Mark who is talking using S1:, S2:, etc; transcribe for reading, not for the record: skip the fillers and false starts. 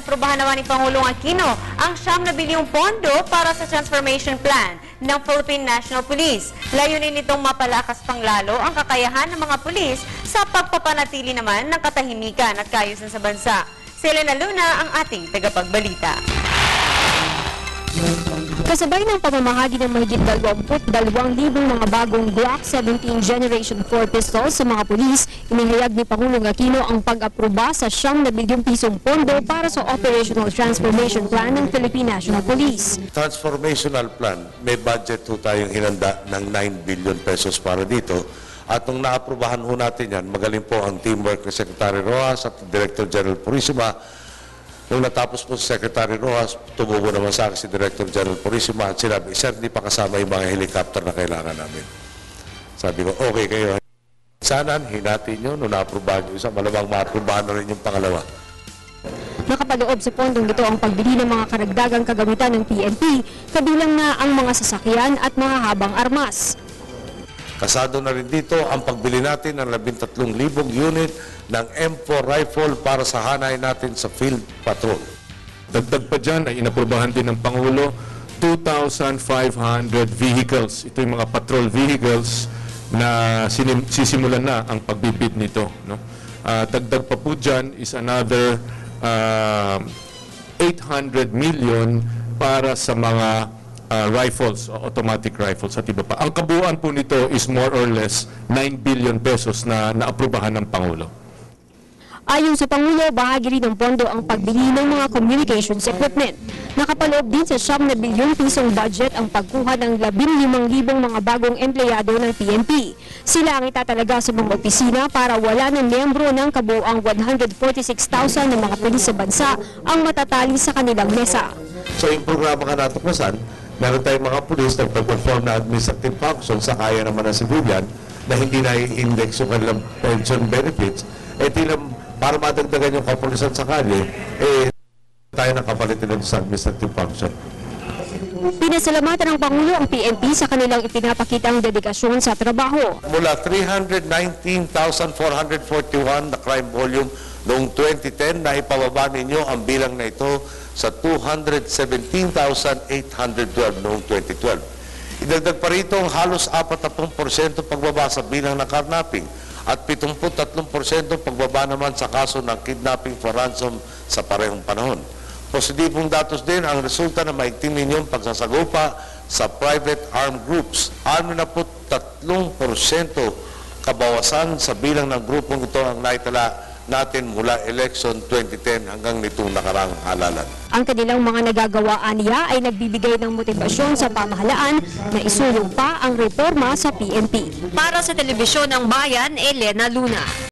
S1: Aprobahan naman ni Pangulong Aquino ang 9 na bilyong pondo para sa transformation plan ng Philippine National Police. Layunin nitong mapalakas pang lalo ang kakayahan ng mga pulis sa pagpapanatili naman ng katahimikan at kaayusan sa bansa. Si Elena Luna ang ating tagapagbalita.
S2: Kasabay ng pamamahagi ng mahigit 22,000 mga bagong Glock 17 Generation 4 pistols sa mga pulis, inihayag ni Pangulong Aquino ang pag-aproba sa 9 na bilyong pisong pondo para sa Operational Transformation Plan ng Philippine National Police.
S3: Transformational Plan, may budget ho tayong hinanda ng 9 billion pesos para dito. At nung naaprubahan ho natin yan, magaling po ang teamwork ni Secretary Rojas at Director General Purisima. Nung natapos po si Secretary Rojas, tumubo naman sa akin si Director General Purisima at sinabi, "Sir, hindi pa kasama yung mga helicopter na kailangan namin." Sabi ko, okay kayo. Sana hinati nyo, nung naaprubahan nyo isa, malamang maaprubahan na rin yung pangalawa.
S2: Nakapaloob sa pondong ito ang pagbili ng mga karagdagang kagamitan ng PNP, kabilang na ang mga sasakyan at mga habang armas.
S3: Kasado na rin dito ang pagbili natin ng 13,000 unit ng M4 rifle para sa hanay natin sa field patrol.
S4: Dagdag pa dyan ay inaprubahan din ng Pangulo 2,500 vehicles. Ito yung mga patrol vehicles na sisimulan na ang pagbibid nito. No? Dagdag pa po dyan is another 800 million para sa mga rifles, automatic rifles at iba pa. Ang kabuuan po nito is more or less 9 billion pesos na naaprubahan ng Pangulo.
S2: Ayon sa Pangulo, bahagi rin ng pondo ang pagbili ng mga communications equipment. Nakapaloob din sa 9 na bilyong pisong budget ang pagkuha ng 15,000 mga bagong empleyado ng PNP. Sila ang itatalaga sa mga opisina para wala ng miyembro ng kabuuang 146,000 ng mga pulis sa bansa ang matatali sa kanilang mesa.
S3: So yung programa nga natuklasan, meron tayong mga pulis na perform na administrative function sa kaya naman ng civilian na hindi na i-index yung kanilang pension benefits, para madagdagan yung kapulisan sa kalye, tayo nakapalitin sa administrative function.
S2: Pinasalamatan ng Pangulo ang PNP sa kanilang ipinapakitang dedikasyon sa trabaho.
S3: Mula 319,441 na crime volume noong 2010, na ipababa ninyo ang bilang na ito sa 217,812 noong 2012. Idagdag pa rito ang halos 40% pagbaba sa bilang ng carnapping at 73% pagbaba naman sa kaso ng kidnapping for ransom sa parehong panahon. Positibong datos din ang resulta ng maigting ninyong pagsasagupa sa private armed groups. 63% kabawasan sa bilang ng grupong ito ang naitala natin mula election 2010 hanggang nitong nakarang halalan.
S2: Ang kanilang mga nagagawaan niya ay nagbibigay ng motibasyon sa pamahalaan na isulong pa ang reforma sa PNP. Para sa Telebisyon ng Bayan, Elena Luna.